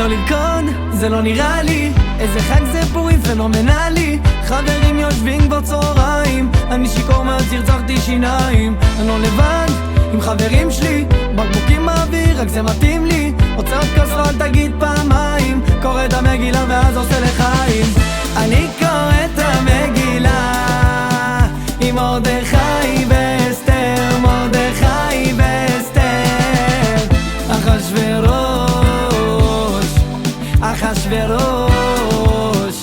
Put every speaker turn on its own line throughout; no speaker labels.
לא לרקוד, זה לא נראה לי. איזה חג זה פורים פנומנלי. חברים יושבים כבר צהריים, אני שיכור מאז הרצחתי שיניים. אני לא לבד, עם חברים שלי, בקבוקים באוויר, רק זה מתאים לי. רוצה עוד כוס לא אל תגיד פעמיים, קורא את המגילה ואז עושה לחיים. אני קורא את המגילה עם מרדכי ואסתר, מרדכי ואסתר. אחשוורוש,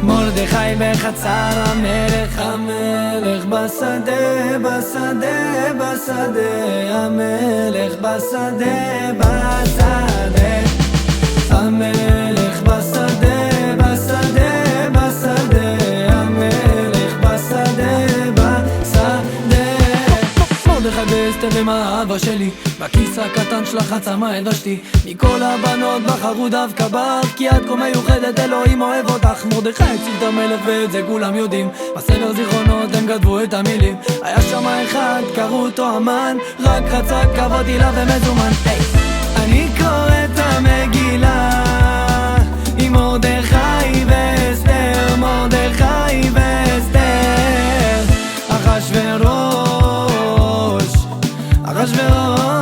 מרדכי בחצר המלך, המלך בשדה, בשדה, בשדה, המלך בשדה, בשדה, המלך בשדה, בשדה, בשדה, המלך בשדה, בשדה. מרדכי ואסתר הם האהבה שלי, בכיס הקטן שלך עצמה הלבשתי. מכל הבנות בחרו דווקא בך, כי את כה מיוחדת, אלוהים אוהב אותך. מרדכי הציל את המלך ואת זה כולם יודעים, בספר זיכרונות הם כתבו את המילים. היה שם אחד, קראו אותו המן, רק רצה כבוד הילה ומזומן. אני קורא את המגילה עם מרדכי ואסתר, מרדכי ואסתר. אחשוורוש, אחשוורוש,